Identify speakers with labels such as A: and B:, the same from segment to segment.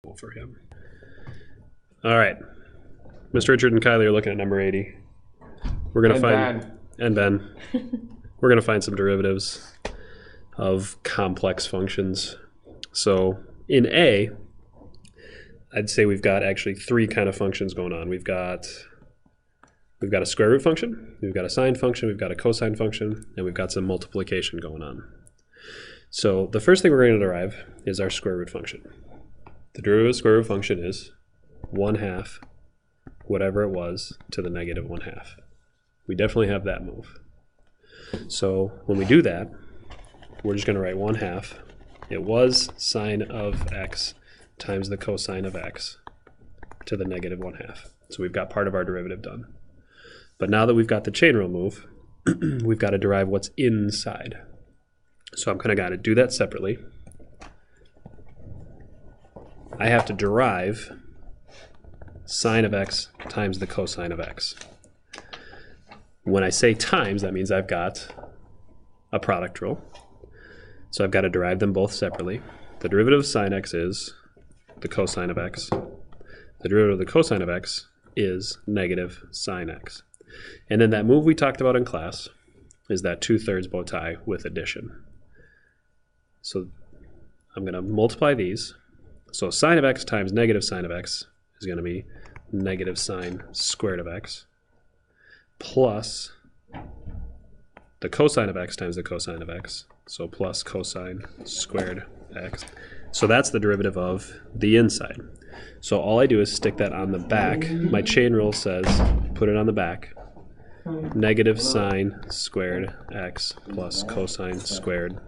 A: acceptable for him. All right. Mr. Richard and Kylie are looking at number 80. We're going to find... And Ben. We're going to find some derivatives of complex functions. So in A, I'd say we've got actually three kind of functions going on. We've got a square root function, we've got a sine function, we've got a cosine function, and we've got some multiplication going on. So the first thing we're going to derive is our square root function. The derivative of square root function is 1/2 whatever it was to the negative 1/2. We definitely have that move. So when we do that, we're just going to write 1/2. It was sine of x times the cosine of x to the negative 1/2. So we've got part of our derivative done. But now that we've got the chain rule move, we've got to derive what's inside. So I'm going to do that separately. I have to derive sine of x times the cosine of x. When I say times, that means I've got a product rule. So I've got to derive them both separately. The derivative of sine x is the cosine of x. The derivative of the cosine of x is negative sine x. And then that move we talked about in class is that 2/3 bow tie with addition. So I'm going to multiply these. So sine of x times negative sine of x is going to be negative sine squared of x plus the cosine of x times the cosine of x. So plus cosine squared x. So that's the derivative of the inside. So all I do is stick that on the back. My chain rule says put it on the back. Negative sine squared x plus cosine squared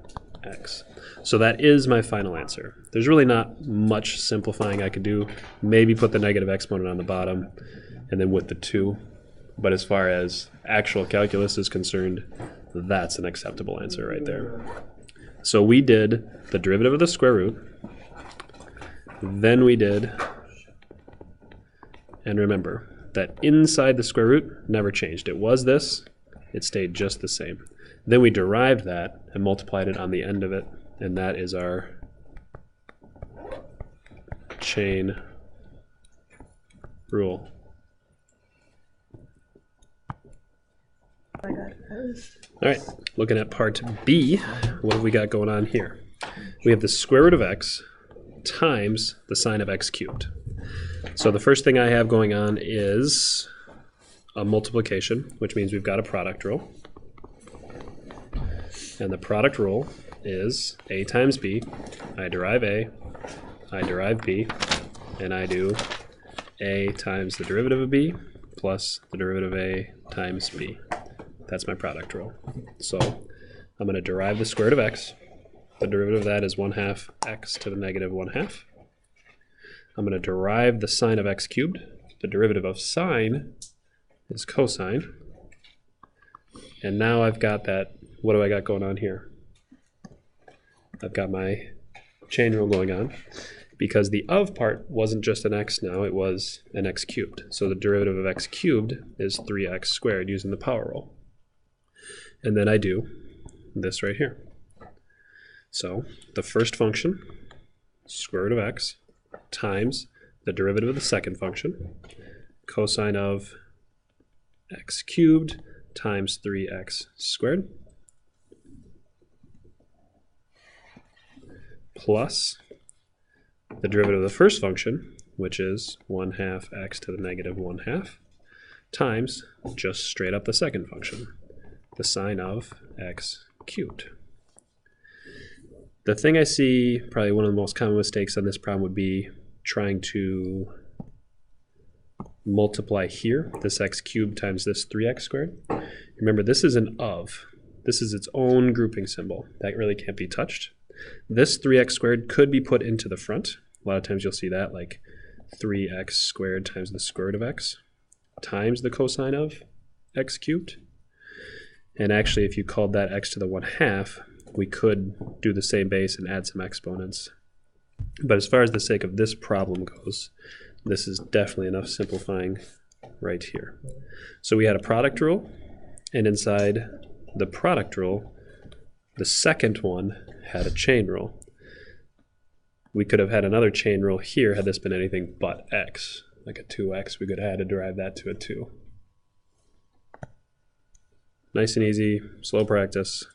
A: x. So that is my final answer. There's really not much simplifying I could do. Maybe put the negative exponent on the bottom and then with the 2. But as far as actual calculus is concerned, that's an acceptable answer right there. So we did the derivative of the square root. Then we did, and remember, that inside the square root never changed. It was this, it stayed just the same. Then we derived that and multiplied it on the end of it, and that is our chain rule. All right, looking at part B, what have we got going on here? We have the square root of x times the sine of x cubed. So the first thing I have going on is a multiplication, which means we've got a product rule. And the product rule is a times b. I derive a, I derive b, and I do a times the derivative of b plus the derivative of a times b. That's my product rule. So I'm going to derive the square root of x. The derivative of that is 1/2 x to the negative 1/2. I'm going to derive the sine of x cubed. The derivative of sine is cosine. And now I've got that. What do I got going on here? I've got my chain rule going on. Because the of part wasn't just an x now, it was an x cubed. So the derivative of x cubed is 3x squared using the power rule. And then I do this right here. So the first function, square root of x, times the derivative of the second function, cosine of x cubed times 3x squared, plus the derivative of the first function, which is 1/2 x to the negative 1/2, times just straight up the second function, the sine of x cubed. The thing I see, probably one of the most common mistakes on this problem would be trying to multiply here, this x cubed times this 3x squared. Remember, this is an of. This is its own grouping symbol. That really can't be touched. This 3x squared could be put into the front. A lot of times you'll see that, like 3x squared times the square root of x times the cosine of x cubed. And actually, if you called that x to the 1/2, we could do the same base and add some exponents. But as far as the sake of this problem goes, this is definitely enough simplifying right here. So we had a product rule, and inside the product rule, the second one had a chain rule. we could have had another chain rule here had this been anything but x, like a 2x. We could have had to derive that to a 2. Nice and easy, slow practice.